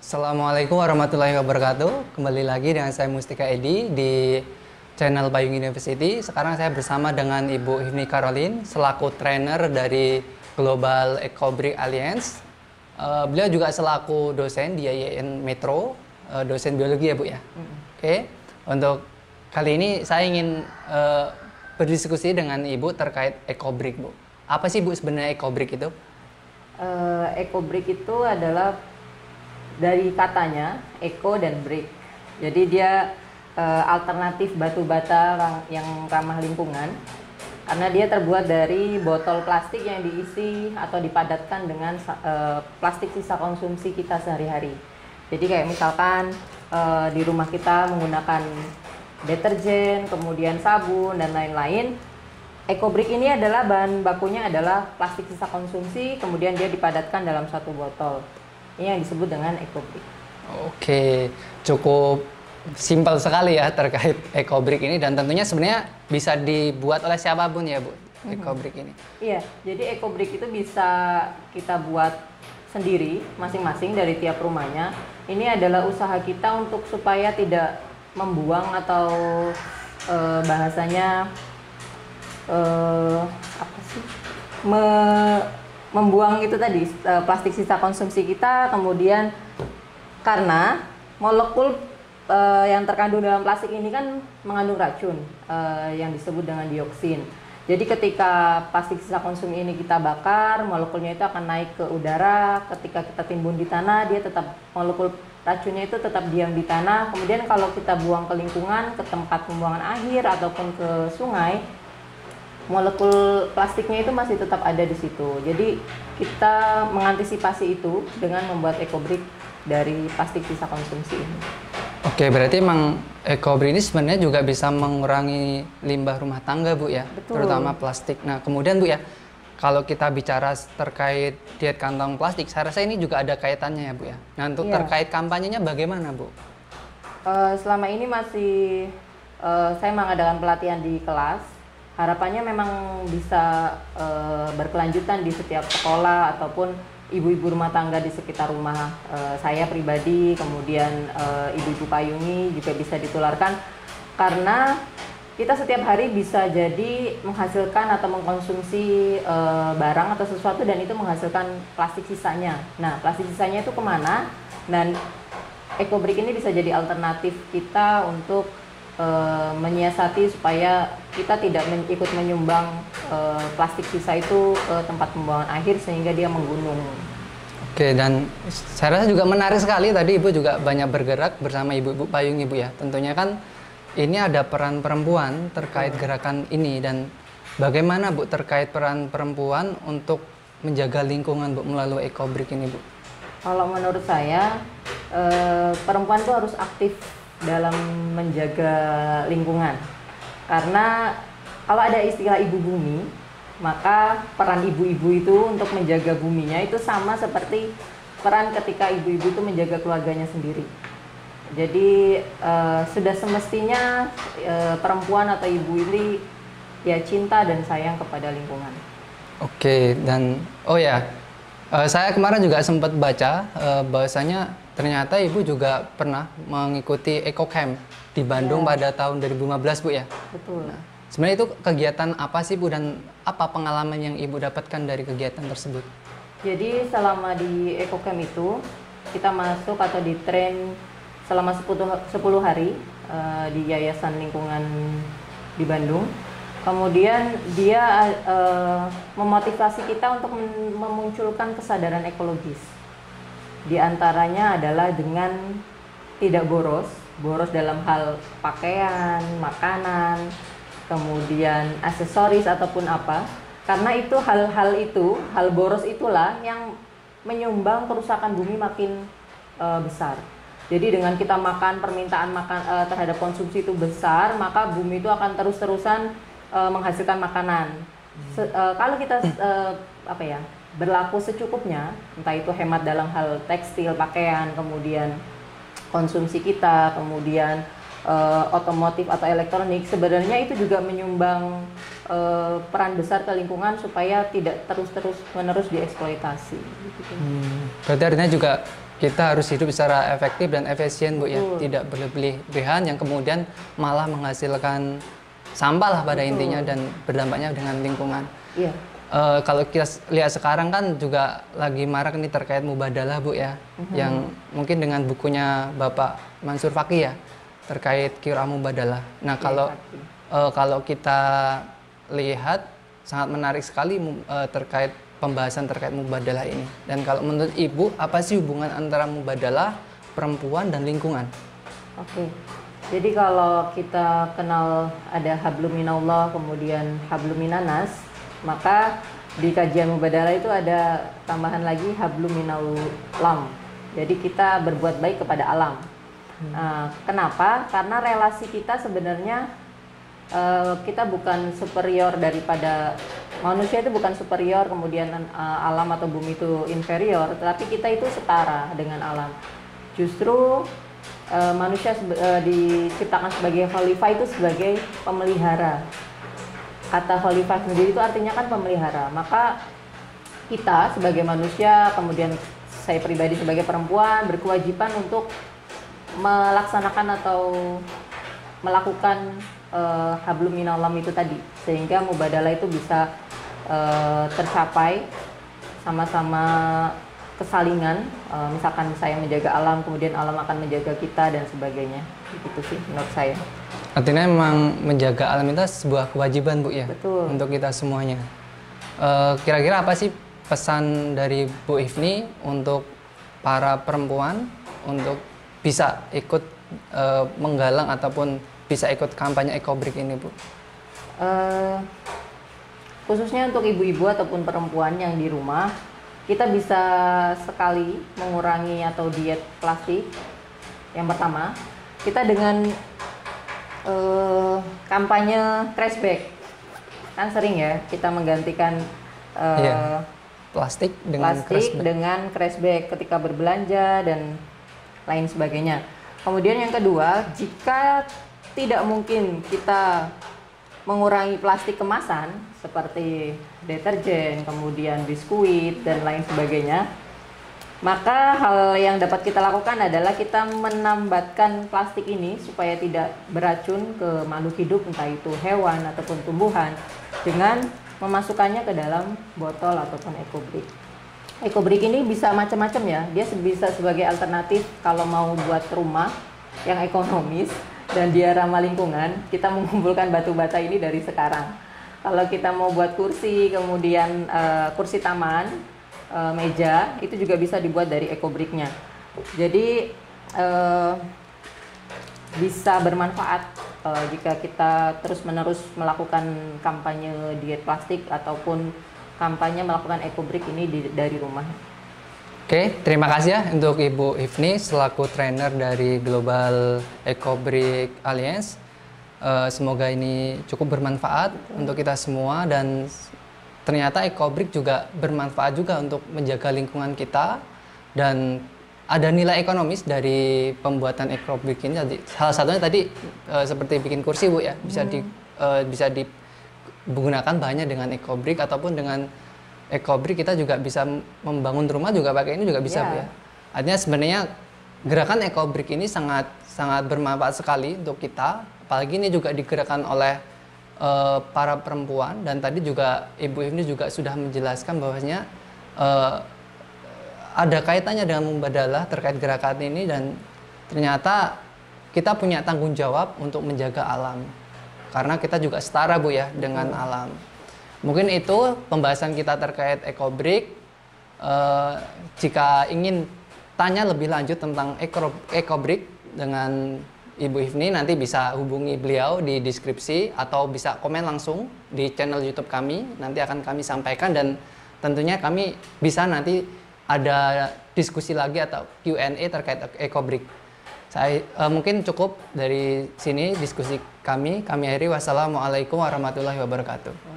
Assalamualaikum warahmatullahi wabarakatuh. Kembali lagi dengan saya Mustika Edi di channel Payung University. Sekarang saya bersama dengan Ibu Hifni Caroline selaku trainer dari Global Ecobrick Alliance. Beliau juga selaku dosen di IAIN Metro, dosen biologi ya Bu ya. Oke. Untuk kali ini saya ingin berdiskusi dengan Ibu terkait ecobrick Bu. Apa sih Bu sebenarnya ecobrick itu? Ecobrick itu adalah dari katanya eco dan brick. Jadi dia alternatif batu bata yang ramah lingkungan karena dia terbuat dari botol plastik yang diisi atau dipadatkan dengan plastik sisa konsumsi kita sehari-hari. Jadi kayak misalkan di rumah kita menggunakan deterjen, kemudian sabun dan lain-lain. Ecobrick ini adalah bahan bakunya adalah plastik sisa konsumsi, kemudian dia dipadatkan dalam satu botol. Ini yang disebut dengan ecobrick. Oke, cukup simpel sekali ya terkait ecobrick ini, dan tentunya sebenarnya bisa dibuat oleh siapapun ya Bu, ecobrick ini. Iya, jadi ecobrick itu bisa kita buat sendiri masing-masing dari tiap rumahnya. Ini adalah usaha kita untuk supaya tidak membuang atau bahasanya apa sih? Membuang itu tadi plastik sisa konsumsi kita, kemudian karena molekul yang terkandung dalam plastik ini kan mengandung racun yang disebut dengan dioksin. Jadi ketika plastik sisa konsumsi ini kita bakar, molekulnya itu akan naik ke udara. Ketika kita timbun di tanah, dia tetap molekul racunnya itu tetap diam di tanah. Kemudian kalau kita buang ke lingkungan, ke tempat pembuangan akhir ataupun ke sungai, molekul plastiknya itu masih tetap ada di situ. Jadi kita mengantisipasi itu dengan membuat ecobrick dari plastik sisa konsumsi ini. Oke, berarti emang ecobrick ini sebenarnya juga bisa mengurangi limbah rumah tangga Bu ya. Betul. Terutama plastik. Nah kemudian Bu ya, kalau kita bicara terkait diet kantong plastik, saya rasa ini juga ada kaitannya ya Bu ya. Nah untuk terkait kampanyenya bagaimana Bu? Selama ini masih saya mengadakan pelatihan di kelas. Harapannya memang bisa berkelanjutan di setiap sekolah ataupun ibu-ibu rumah tangga di sekitar rumah saya pribadi, kemudian ibu-ibu payungi juga bisa ditularkan, karena kita setiap hari bisa jadi menghasilkan atau mengkonsumsi barang atau sesuatu dan itu menghasilkan plastik sisanya. Nah, plastik sisanya itu kemana? Dan ecobrick ini bisa jadi alternatif kita untuk menyiasati supaya kita tidak ikut menyumbang plastik sisa itu ke tempat pembuangan akhir sehingga dia menggunung. Oke, dan saya rasa juga menarik sekali tadi Ibu juga banyak bergerak bersama ibu-ibu payung Ibu ya. Tentunya kan ini ada peran perempuan terkait gerakan ini, dan bagaimana Bu terkait peran perempuan untuk menjaga lingkungan Bu melalui ecobrick ini Bu? Kalau menurut saya perempuan itu harus aktif dalam menjaga lingkungan, karena kalau ada istilah ibu bumi, maka peran ibu-ibu itu untuk menjaga buminya itu sama seperti peran ketika ibu-ibu itu menjaga keluarganya sendiri. Jadi sudah semestinya perempuan atau ibu ini ya cinta dan sayang kepada lingkungan. Oke, dan oh ya, saya kemarin juga sempat baca bahwasanya ternyata Ibu juga pernah mengikuti Eco Camp di Bandung pada tahun 2015 Bu ya? Betul. Nah, sebenarnya itu kegiatan apa sih Bu, dan apa pengalaman yang Ibu dapatkan dari kegiatan tersebut? Jadi selama di Eco Camp itu kita masuk atau di train selama 10 hari di Yayasan Lingkungan di Bandung. Kemudian dia memotivasi kita untuk memunculkan kesadaran ekologis. Di antaranya adalah dengan tidak boros dalam hal pakaian, makanan, kemudian aksesoris ataupun apa. Karena itu hal boros itulah yang menyumbang kerusakan bumi makin besar. Jadi dengan kita makan, permintaan makan terhadap konsumsi itu besar, maka bumi itu akan terus-terusan menghasilkan makanan. Kalau kita berlaku secukupnya, entah itu hemat dalam hal tekstil, pakaian, kemudian konsumsi kita, kemudian otomotif atau elektronik, sebenarnya itu juga menyumbang peran besar ke lingkungan supaya tidak terus-menerus dieksploitasi. Gitu. Berarti artinya juga kita harus hidup secara efektif dan efisien, Bu, ya, tidak berlebihan yang kemudian malah menghasilkan sampah lah pada intinya dan berdampaknya dengan lingkungan. Iya. Kalau kita lihat sekarang kan juga lagi marak nih terkait mubadalah, Bu, ya, yang mungkin dengan bukunya Bapak Mansur Faki ya terkait qiraah mubadalah. Nah, kalau kita lihat sangat menarik sekali terkait pembahasan terkait mubadalah ini. Dan kalau menurut Ibu, apa sih hubungan antara mubadalah, perempuan dan lingkungan? Oke. Jadi kalau kita kenal ada hablum minallah kemudian hablum minanas, maka di kajian mubadalah itu ada tambahan lagi hablum minal lam. Jadi kita berbuat baik kepada alam. Kenapa? Karena relasi kita sebenarnya kita bukan superior daripada manusia, itu bukan superior, kemudian alam atau bumi itu inferior, tetapi kita itu setara dengan alam. Justru manusia diciptakan sebagai khalifah itu sebagai pemelihara. Kata khalifah sendiri itu artinya kan pemelihara. Maka kita sebagai manusia, kemudian saya pribadi sebagai perempuan berkewajiban untuk melaksanakan atau melakukan hablum minallam itu tadi, sehingga mubadalah itu bisa tercapai sama-sama kesalingan. Misalkan saya menjaga alam, kemudian alam akan menjaga kita dan sebagainya. Itu sih menurut saya. Artinya memang menjaga alam itu sebuah kewajiban, Bu, ya. Betul. Untuk kita semuanya. Kira-kira apa sih pesan dari Bu Hifni untuk para perempuan untuk bisa ikut menggalang ataupun bisa ikut kampanye Ecobrik ini, Bu? Khususnya untuk ibu-ibu ataupun perempuan yang di rumah, kita bisa sekali mengurangi atau diet plastik. Yang pertama, kita dengan kampanye trash bag, kan sering ya kita menggantikan plastik dengan trash bag ketika berbelanja dan lain sebagainya. Kemudian yang kedua, jika tidak mungkin kita mengurangi plastik kemasan seperti deterjen, kemudian biskuit dan lain sebagainya, maka hal yang dapat kita lakukan adalah kita menambatkan plastik ini supaya tidak beracun ke makhluk hidup, entah itu hewan ataupun tumbuhan, dengan memasukkannya ke dalam botol ataupun Ecobrik. Ecobrik ini bisa macam-macam ya, dia bisa sebagai alternatif kalau mau buat rumah yang ekonomis dan dia ramah lingkungan. Kita mengumpulkan batu bata ini dari sekarang. Kalau kita mau buat kursi, kemudian kursi taman, meja, itu juga bisa dibuat dari Ecobriknya. Jadi bisa bermanfaat jika kita terus-menerus melakukan kampanye diet plastik ataupun kampanye melakukan Ecobrik ini dari rumah. Oke, terima kasih ya untuk Ibu Hifni selaku trainer dari Global Ecobrik Alliance. Semoga ini cukup bermanfaat untuk kita semua dan ternyata Ecobrik juga bermanfaat juga untuk menjaga lingkungan kita dan ada nilai ekonomis dari pembuatan Ecobrik ini. Salah satunya tadi seperti bikin kursi, Bu, ya, bisa digunakan bahannya dengan Ecobrik ataupun dengan Ecobrik kita juga bisa membangun rumah juga pakai ini juga bisa, Bu, ya. Artinya sebenarnya gerakan Ecobrik ini sangat bermanfaat sekali untuk kita, apalagi ini juga digerakkan oleh para perempuan dan tadi juga Ibu Hifni juga sudah menjelaskan bahwasanya ada kaitannya dengan mubadalah terkait gerakan ini dan ternyata kita punya tanggung jawab untuk menjaga alam karena kita juga setara, Bu, ya, dengan alam. Mungkin itu pembahasan kita terkait Ecobrik. Jika ingin tanya lebih lanjut tentang Ecobrik dengan Ibu Hifni, nanti bisa hubungi beliau di deskripsi atau bisa komen langsung di channel YouTube kami. Nanti akan kami sampaikan dan tentunya kami bisa nanti ada diskusi lagi atau Q&A terkait Ecobrik. Mungkin cukup dari sini diskusi kami. Kami akhiri. Wassalamualaikum warahmatullahi wabarakatuh.